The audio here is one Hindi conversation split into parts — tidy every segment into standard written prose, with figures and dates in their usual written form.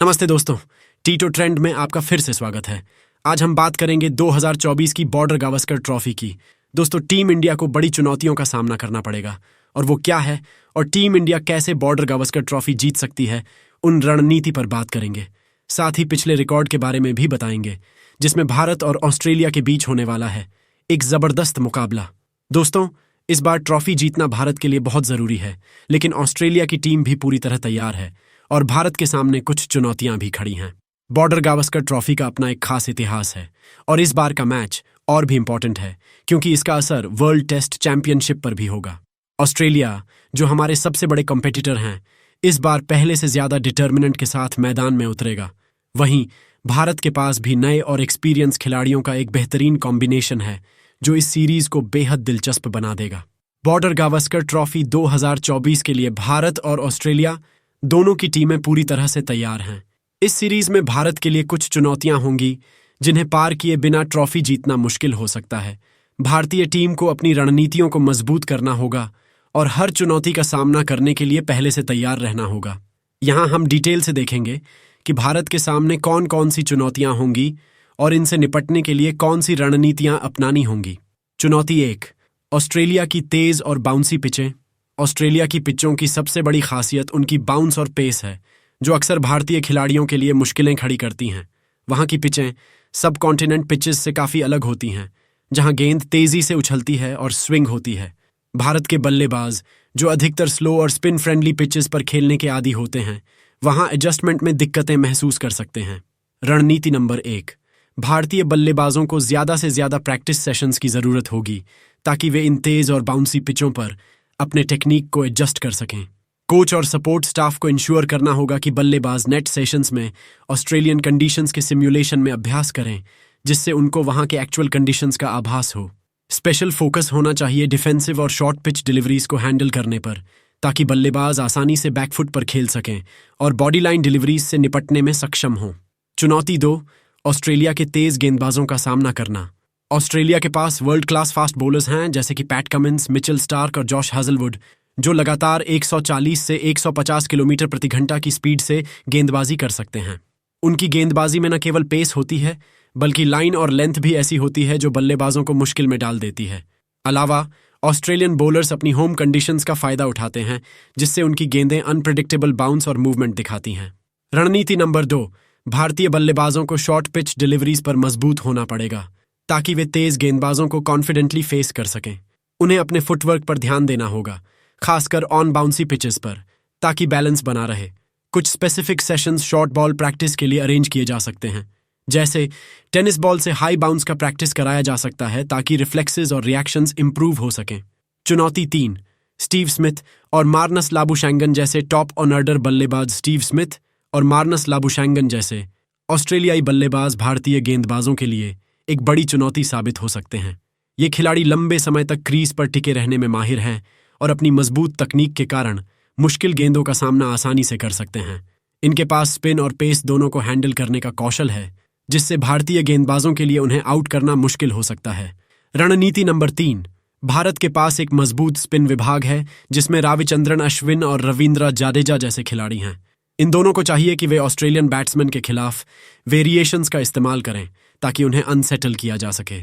नमस्ते दोस्तों, टीटो ट्रेंड में आपका फिर से स्वागत है। आज हम बात करेंगे 2024 की बॉर्डर गावस्कर ट्रॉफी की। दोस्तों, टीम इंडिया को बड़ी चुनौतियों का सामना करना पड़ेगा और वो क्या है और टीम इंडिया कैसे बॉर्डर गावस्कर ट्रॉफी जीत सकती है, उन रणनीति पर बात करेंगे। साथ ही पिछले रिकॉर्ड के बारे में भी बताएंगे जिसमें भारत और ऑस्ट्रेलिया के बीच होने वाला है एक जबरदस्त मुकाबला। दोस्तों, इस बार ट्रॉफी जीतना भारत के लिए बहुत जरूरी है, लेकिन ऑस्ट्रेलिया की टीम भी पूरी तरह तैयार है और भारत के सामने कुछ चुनौतियां भी खड़ी हैं। बॉर्डर गावस्कर ट्रॉफी का अपना एक खास इतिहास है और इस बार का मैच और भी इंपॉर्टेंट है क्योंकि इसका असर वर्ल्ड टेस्ट चैंपियनशिप पर भी होगा। ऑस्ट्रेलिया, जो हमारे सबसे बड़े कॉम्पिटिटर हैं, इस बार पहले से ज्यादा डिटर्मिनेंट के साथ मैदान में उतरेगा। वहीं भारत के पास भी नए और एक्सपीरियंस खिलाड़ियों का एक बेहतरीन कॉम्बिनेशन है जो इस सीरीज को बेहद दिलचस्प बना देगा। बॉर्डर गावस्कर ट्रॉफी 2024 के लिए भारत और ऑस्ट्रेलिया दोनों की टीमें पूरी तरह से तैयार हैं। इस सीरीज में भारत के लिए कुछ चुनौतियां होंगी जिन्हें पार किए बिना ट्रॉफी जीतना मुश्किल हो सकता है। भारतीय टीम को अपनी रणनीतियों को मजबूत करना होगा और हर चुनौती का सामना करने के लिए पहले से तैयार रहना होगा। यहाँ हम डिटेल से देखेंगे कि भारत के सामने कौन कौन सी चुनौतियां होंगी और इनसे निपटने के लिए कौन सी रणनीतियां अपनानी होंगी। चुनौती 1, ऑस्ट्रेलिया की तेज और बाउंसी पिचें। ऑस्ट्रेलिया की पिचों की सबसे बड़ी खासियत उनकी बाउंस और पेस है, जो अक्सर भारतीय खिलाड़ियों के लिए मुश्किलें खड़ी करती हैं। वहाँ की पिचें सब कॉन्टिनेंट पिचेस से काफ़ी अलग होती हैं, जहाँ गेंद तेज़ी से उछलती है और स्विंग होती है। भारत के बल्लेबाज, जो अधिकतर स्लो और स्पिन फ्रेंडली पिचेस पर खेलने के आदी होते हैं, वहाँ एडजस्टमेंट में दिक्कतें महसूस कर सकते हैं। रणनीति नंबर 1, भारतीय बल्लेबाजों को ज़्यादा से ज़्यादा प्रैक्टिस सेशंस की ज़रूरत होगी ताकि वे इन तेज़ और बाउंसी पिचों पर अपने टेक्निक को एडजस्ट कर सकें। कोच और सपोर्ट स्टाफ को इंश्योर करना होगा कि बल्लेबाज नेट सेशंस में ऑस्ट्रेलियन कंडीशंस के सिमुलेशन में अभ्यास करें, जिससे उनको वहां के एक्चुअल कंडीशंस का आभास हो। स्पेशल फोकस होना चाहिए डिफेंसिव और शॉर्ट पिच डिलीवरीज को हैंडल करने पर, ताकि बल्लेबाज आसानी से बैकफुट पर खेल सकें और बॉडी लाइन डिलीवरीज से निपटने में सक्षम हों। चुनौती 2, ऑस्ट्रेलिया के तेज गेंदबाजों का सामना करना। ऑस्ट्रेलिया के पास वर्ल्ड क्लास फास्ट बॉलर्स हैं जैसे कि पैट कमिंस, मिचेल स्टार्क और जॉश हैजलवुड, जो लगातार 140 से 150 किलोमीटर प्रति घंटा की स्पीड से गेंदबाजी कर सकते हैं। उनकी गेंदबाजी में न केवल पेस होती है बल्कि लाइन और लेंथ भी ऐसी होती है जो बल्लेबाजों को मुश्किल में डाल देती है। अलावा ऑस्ट्रेलियन बॉलर्स अपनी होम कंडीशंस का फायदा उठाते हैं, जिससे उनकी गेंदें अनप्रेडिक्टेबल बाउंस और मूवमेंट दिखाती हैं। रणनीति नंबर 2, भारतीय बल्लेबाजों को शॉर्ट पिच डिलीवरीज पर मजबूत होना पड़ेगा ताकि वे तेज गेंदबाजों को कॉन्फिडेंटली फेस कर सकें। उन्हें अपने फुटवर्क पर ध्यान देना होगा, खासकर ऑन बाउंसी पिचेस पर, ताकि बैलेंस बना रहे। कुछ specific sessions short ball practice के लिए अरेंज किए जा सकते हैं, जैसे टेनिस बॉल से हाई बाउंस का प्रैक्टिस कराया जा सकता है ताकि रिफ्लेक्सेस और रिएक्शंस इंप्रूव हो सकें। चुनौती 3, स्टीव स्मिथ और मार्नस लाबुशैंगन जैसे टॉप ऑर्डर बल्लेबाज। स्टीव स्मिथ और मार्नस लाबुशैंगन जैसे ऑस्ट्रेलियाई बल्लेबाज भारतीय गेंदबाजों के लिए एक बड़ी चुनौती साबित हो सकते हैं। ये खिलाड़ी लंबे समय तक क्रीज पर टिके रहने में माहिर हैं और अपनी मजबूत तकनीक के कारण मुश्किल गेंदों का सामना आसानी से कर सकते हैं। इनके पास स्पिन और पेस दोनों को हैंडल करने का कौशल है, जिससे भारतीय गेंदबाजों के लिए उन्हें आउट करना मुश्किल हो सकता है। रणनीति नंबर 3, भारत के पास एक मजबूत स्पिन विभाग है जिसमें रविचंद्रन अश्विन और रवींद्र जाडेजा जैसे खिलाड़ी हैं। इन दोनों को चाहिए कि वे ऑस्ट्रेलियन बैट्समैन के खिलाफ वेरिएशंस का इस्तेमाल करें ताकि उन्हें अनसेटल किया जा सके।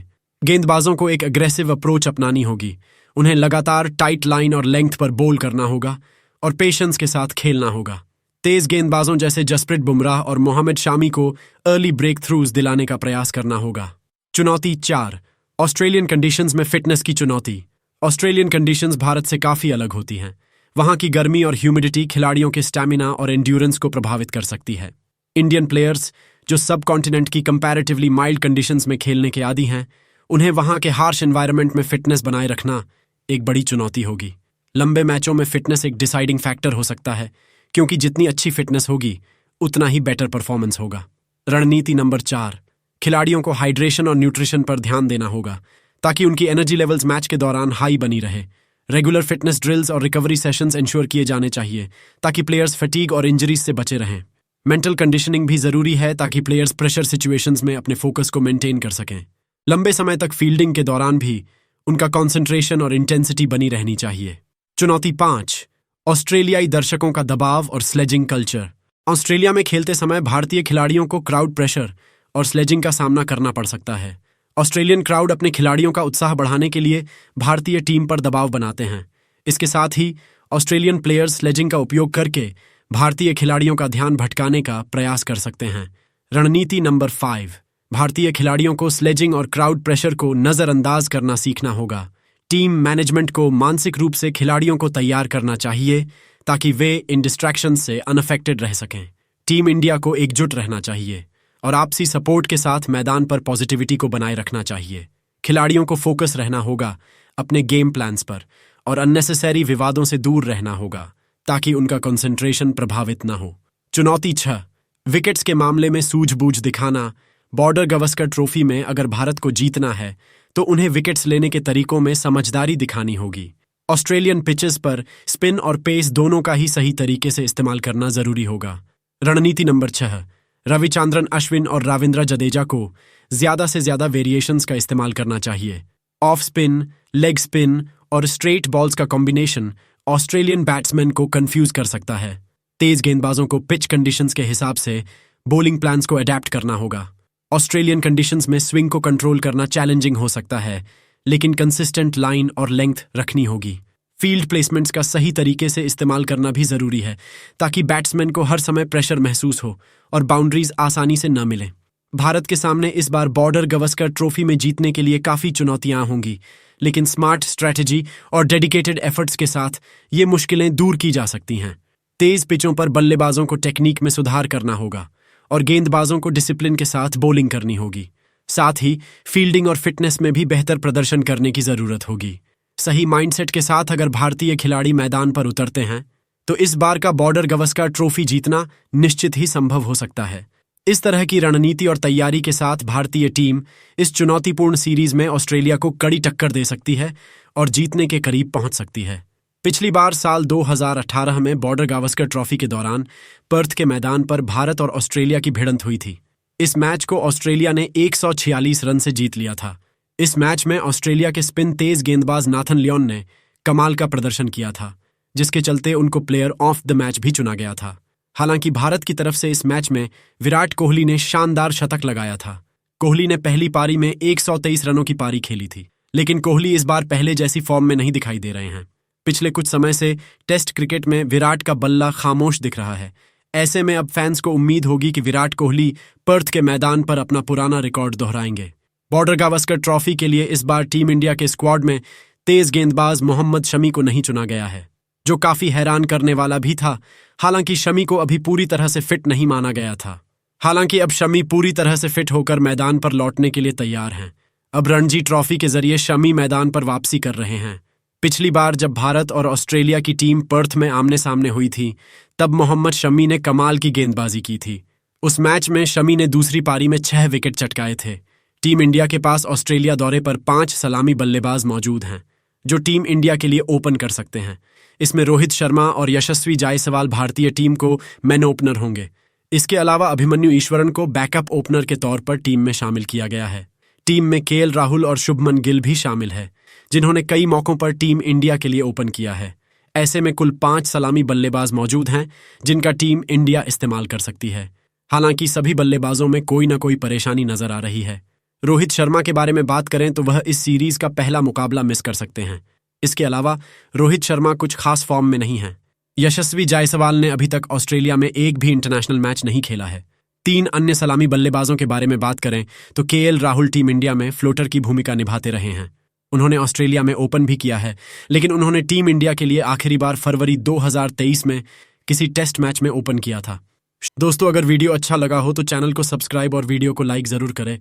गेंदबाजों को एक अग्रेसिव अप्रोच अपनानी होगी, उन्हें लगातार टाइट लाइन और लेंथ पर बॉल करना होगा और पेशेंस के साथ खेलना होगा। तेज गेंदबाजों जैसे जसप्रीत बुमराह और मोहम्मद शामी को अर्ली ब्रेक थ्रूज दिलाने का प्रयास करना होगा। चुनौती 4, ऑस्ट्रेलियन कंडीशंस में फिटनेस की चुनौती। ऑस्ट्रेलियन कंडीशंस भारत से काफ़ी अलग होती हैं। वहाँ की गर्मी और ह्यूमिडिटी खिलाड़ियों के स्टैमिना और एंड्योरेंस को प्रभावित कर सकती है। इंडियन प्लेयर्स, जो सब कॉन्टिनेंट की कंपैरेटिवली माइल्ड कंडीशंस में खेलने के आदी हैं, उन्हें वहाँ के हार्श एनवायरनमेंट में फिटनेस बनाए रखना एक बड़ी चुनौती होगी। लंबे मैचों में फिटनेस एक डिसाइडिंग फैक्टर हो सकता है, क्योंकि जितनी अच्छी फिटनेस होगी उतना ही बेटर परफॉर्मेंस होगा। रणनीति नंबर 4, खिलाड़ियों को हाइड्रेशन और न्यूट्रिशन पर ध्यान देना होगा ताकि उनकी एनर्जी लेवल्स मैच के दौरान हाई बनी रहे। रेगुलर फिटनेस ड्रिल्स और रिकवरी सेशंस इंश्योर किए जाने चाहिए ताकि प्लेयर्स फटीग और इंजरीज से बचे रहें। मेंटल कंडीशनिंग भी जरूरी है ताकि प्लेयर्स प्रेशर सिचुएशंस में अपने फोकस को मेंटेन कर सकें। लंबे समय तक फील्डिंग के दौरान भी उनका कंसंट्रेशन और इंटेंसिटी बनी रहनी चाहिए। चुनौती 5, ऑस्ट्रेलियाई दर्शकों का दबाव और स्लेजिंग कल्चर। ऑस्ट्रेलिया में खेलते समय भारतीय खिलाड़ियों को क्राउड प्रेशर और स्लेजिंग का सामना करना पड़ सकता है। ऑस्ट्रेलियन क्राउड अपने खिलाड़ियों का उत्साह बढ़ाने के लिए भारतीय टीम पर दबाव बनाते हैं। इसके साथ ही ऑस्ट्रेलियन प्लेयर्स स्लेजिंग का उपयोग करके भारतीय खिलाड़ियों का ध्यान भटकाने का प्रयास कर सकते हैं। रणनीति नंबर 5, भारतीय खिलाड़ियों को स्लेजिंग और क्राउड प्रेशर को नजरअंदाज करना सीखना होगा। टीम मैनेजमेंट को मानसिक रूप से खिलाड़ियों को तैयार करना चाहिए ताकि वे इन डिस्ट्रैक्शन से अनअफेक्टेड रह सकें। टीम इंडिया को एकजुट रहना चाहिए और आपसी सपोर्ट के साथ मैदान पर पॉजिटिविटी को बनाए रखना चाहिए। खिलाड़ियों को फोकस रहना होगा अपने गेम प्लान्स पर और अननेसेसरी विवादों से दूर रहना होगा ताकि उनका कंसंट्रेशन प्रभावित न हो। चुनौती 6, विकेट्स के मामले में सूझबूझ दिखाना। बॉर्डर गावस्कर ट्रॉफी में अगर भारत को जीतना है तो उन्हें विकेट्स लेने के तरीकों में समझदारी दिखानी होगी। ऑस्ट्रेलियन पिचेस पर स्पिन और पेस दोनों का ही सही तरीके से इस्तेमाल करना जरूरी होगा। रणनीति नंबर 6, रविचंद्रन अश्विन और रविंद्र जडेजा को ज्यादा से ज्यादा वेरिएशंस का इस्तेमाल करना चाहिए। ऑफ स्पिन, लेग स्पिन और स्ट्रेट बॉल्स का कॉम्बिनेशन ऑस्ट्रेलियन बैट्समैन को कंफ्यूज कर सकता है। तेज गेंदबाजों को पिच कंडीशंस के हिसाब से बॉलिंग प्लान्स को अडेप्ट करना होगा। ऑस्ट्रेलियन कंडीशंस में स्विंग को कंट्रोल करना चैलेंजिंग हो सकता है, लेकिन कंसिस्टेंट लाइन और लेंथ रखनी होगी। फील्ड प्लेसमेंट्स का सही तरीके से इस्तेमाल करना भी जरूरी है ताकि बैट्समैन को हर समय प्रेशर महसूस हो और बाउंड्रीज आसानी से न मिलें। भारत के सामने इस बार बॉर्डर गावस्कर ट्रॉफी में जीतने के लिए काफी चुनौतियां होंगी, लेकिन स्मार्ट स्ट्रैटेजी और डेडिकेटेड एफर्ट्स के साथ ये मुश्किलें दूर की जा सकती हैं। तेज पिचों पर बल्लेबाजों को टेक्निक में सुधार करना होगा और गेंदबाजों को डिसिप्लिन के साथ बॉलिंग करनी होगी। साथ ही फील्डिंग और फिटनेस में भी बेहतर प्रदर्शन करने की जरूरत होगी। सही माइंडसेट के साथ अगर भारतीय खिलाड़ी मैदान पर उतरते हैं तो इस बार का बॉर्डर गावस्कर ट्रॉफी जीतना निश्चित ही संभव हो सकता है। इस तरह की रणनीति और तैयारी के साथ भारतीय टीम इस चुनौतीपूर्ण सीरीज में ऑस्ट्रेलिया को कड़ी टक्कर दे सकती है और जीतने के करीब पहुंच सकती है। पिछली बार साल 2018 में बॉर्डर गावस्कर ट्रॉफी के दौरान पर्थ के मैदान पर भारत और ऑस्ट्रेलिया की भिड़ंत हुई थी। इस मैच को ऑस्ट्रेलिया ने 146 रन से जीत लिया था। इस मैच में ऑस्ट्रेलिया के स्पिन तेज गेंदबाज नाथन लियोन ने कमाल का प्रदर्शन किया था, जिसके चलते उनको प्लेयर ऑफ द मैच भी चुना गया था। हालांकि भारत की तरफ से इस मैच में विराट कोहली ने शानदार शतक लगाया था। कोहली ने पहली पारी में 123 रनों की पारी खेली थी, लेकिन कोहली इस बार पहले जैसी फॉर्म में नहीं दिखाई दे रहे हैं। पिछले कुछ समय से टेस्ट क्रिकेट में विराट का बल्ला खामोश दिख रहा है। ऐसे में अब फैंस को उम्मीद होगी कि विराट कोहली पर्थ के मैदान पर अपना पुराना रिकॉर्ड दोहराएंगे। बॉर्डर गावस्कर ट्रॉफी के लिए इस बार टीम इंडिया के स्क्वाड में तेज गेंदबाज मोहम्मद शमी को नहीं चुना गया है, जो काफी हैरान करने वाला भी था। हालांकि शमी को अभी पूरी तरह से फिट नहीं माना गया था। हालांकि अब शमी पूरी तरह से फिट होकर मैदान पर लौटने के लिए तैयार हैं। अब रणजी ट्रॉफी के जरिए शमी मैदान पर वापसी कर रहे हैं। पिछली बार जब भारत और ऑस्ट्रेलिया की टीम पर्थ में आमने सामने हुई थी, तब मोहम्मद शमी ने कमाल की गेंदबाजी की थी। उस मैच में शमी ने दूसरी पारी में 6 विकेट चटकाए थे। टीम इंडिया के पास ऑस्ट्रेलिया दौरे पर 5 सलामी बल्लेबाज मौजूद हैं, जो टीम इंडिया के लिए ओपन कर सकते हैं। इसमें रोहित शर्मा और यशस्वी जायसवाल भारतीय टीम को मैन ओपनर होंगे। इसके अलावा अभिमन्यु ईश्वरन को बैकअप ओपनर के तौर पर टीम में शामिल किया गया है। टीम में केएल राहुल और शुभमन गिल भी शामिल है, जिन्होंने कई मौकों पर टीम इंडिया के लिए ओपन किया है। ऐसे में कुल 5 सलामी बल्लेबाज मौजूद हैं, जिनका टीम इंडिया इस्तेमाल कर सकती है। हालांकि सभी बल्लेबाजों में कोई न कोई परेशानी नजर आ रही है। रोहित शर्मा के बारे में बात करें तो वह इस सीरीज का पहला मुकाबला मिस कर सकते हैं। इसके अलावा रोहित शर्मा कुछ खास फॉर्म में नहीं है। यशस्वी जायसवाल ने अभी तक ऑस्ट्रेलिया में एक भी इंटरनेशनल मैच नहीं खेला है। 3 अन्य सलामी बल्लेबाजों के बारे में बात करें तो केएल राहुल टीम इंडिया में फ्लोटर की भूमिका निभाते रहे हैं। उन्होंने ऑस्ट्रेलिया में ओपन भी किया है, लेकिन उन्होंने टीम इंडिया के लिए आखिरी बार फरवरी 2023 में किसी टेस्ट मैच में ओपन किया था। दोस्तों, अगर वीडियो अच्छा लगा हो तो चैनल को सब्सक्राइब और वीडियो को लाइक जरूर करें।